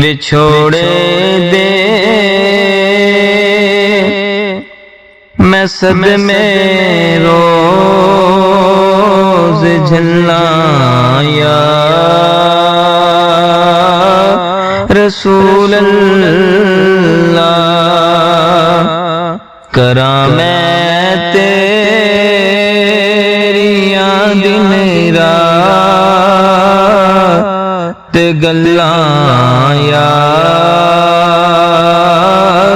بچھوڑے دے میں صدمے روز جھلاں یا رسول اللہ، کراں میں تیریاں دن رات گلاں یا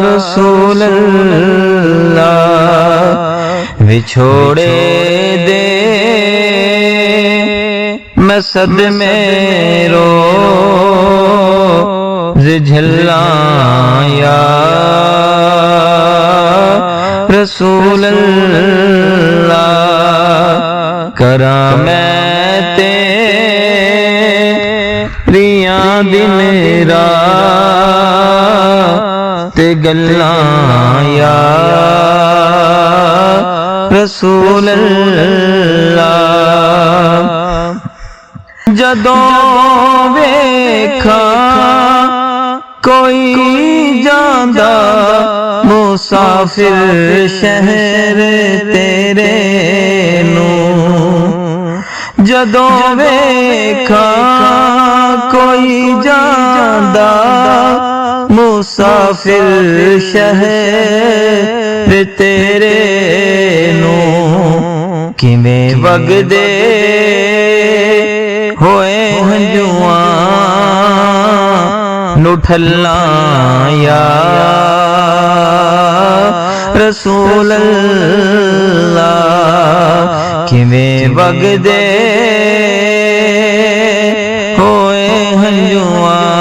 رسول اللہ، وچھوڑے دے میں صدمے روز جھلاں یا رسول اللہ، کراں میں تیریاں دن رات گلاں یا رسول اللہ، جدوں ویکھاں کوئی جاندا مسافر شہر تیرے نوں، جدوں ویکھاں کوئی جاندا مسافر شہر تیرے نوں، کیویں وگدے ہوئے ہنجواں نو ٹھلاں یا رسول اللہ، کیویں وگدے ہوئے ہنجواں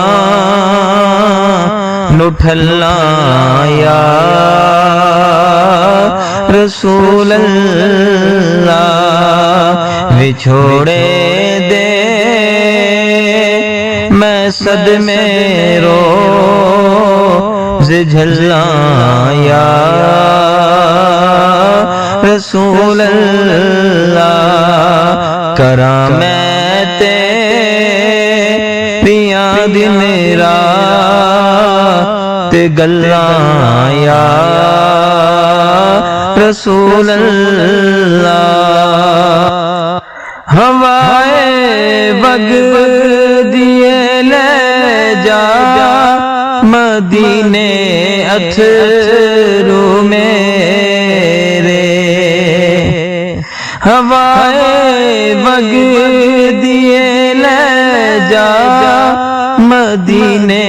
نو ٹھلاں یا رسول اللہ، وچھوڑے دے میں صدمے روز جھلاں یا رسول اللہ، کراں میں تیریاں دن رات گلاں یا رسول اللہ، ہوائے وگدیے لے جا مدینے اتھرو میرے، ہوائے وگدیے لے جا مدینے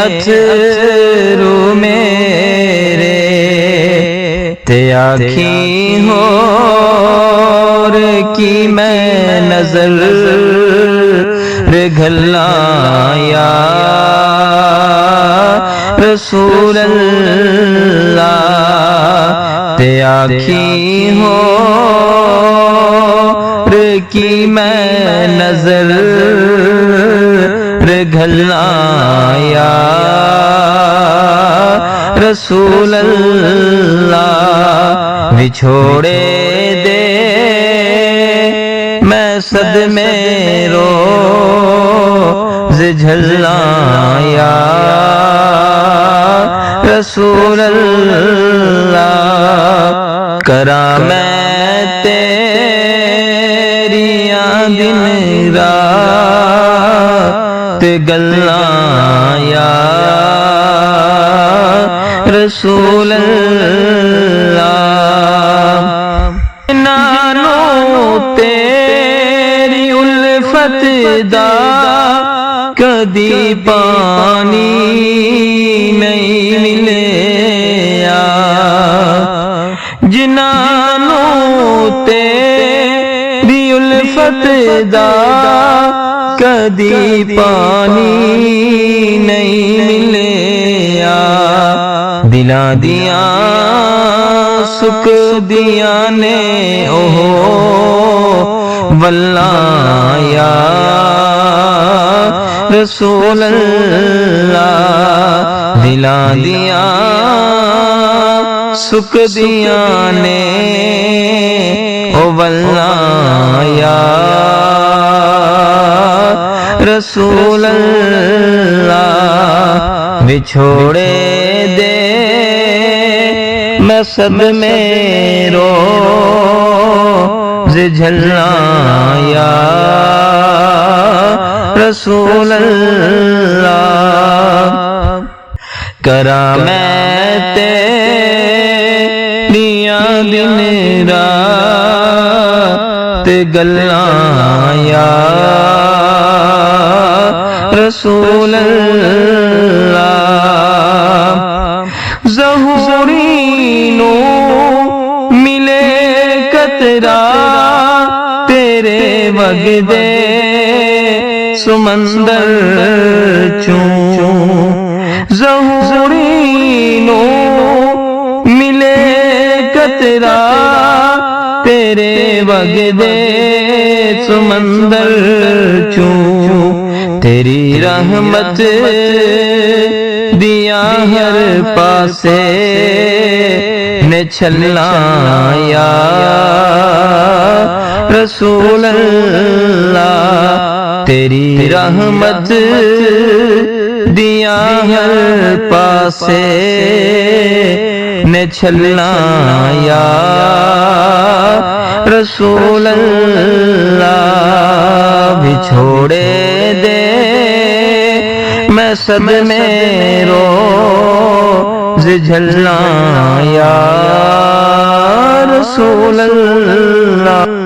اتھرو میرے، تے آکھیں ہور کی میں نظر گھلاں یا رسول اللہ، تے آکھیں ہور کی میں نظر گھلاں یا رسول اللہ، وچھوڑے دے میں صدمے روز جھلاں یا رسول اللہ، کراں میں تیریاں دن رات گلاں یا رسول اللہ، نانو تیری الفت دا کدی پانی نہیں ملیا، جنانو تیری الفت دا کدی پانی نہیں ملیا، دلاں دیاں سکھ دیاں نے اوہ واللہ یا رسول اللہ، دلاں دیاں سکھ دیاں نے او واللہ یا رسول اللہ، بچھوڑے دے میں صد میں روز جھلنا یا رسول اللہ کرا میں تیریاں دن رات گلاں یا رسول اللہ ظہوری نو ملے قطرہ تیرے وگدے سمندر چوں ظہوری نو ملے قطرہ تیرے وگدے سمندر چوں تیری رحمت دیا ہر پاسے نے چھلنا یا رسول اللہ تیری رحمت دیا ہر پاسے نے چھلنا یا رسول اللہ بچھوڑے دے میں صد میں روز جھلنا یا رسول اللہ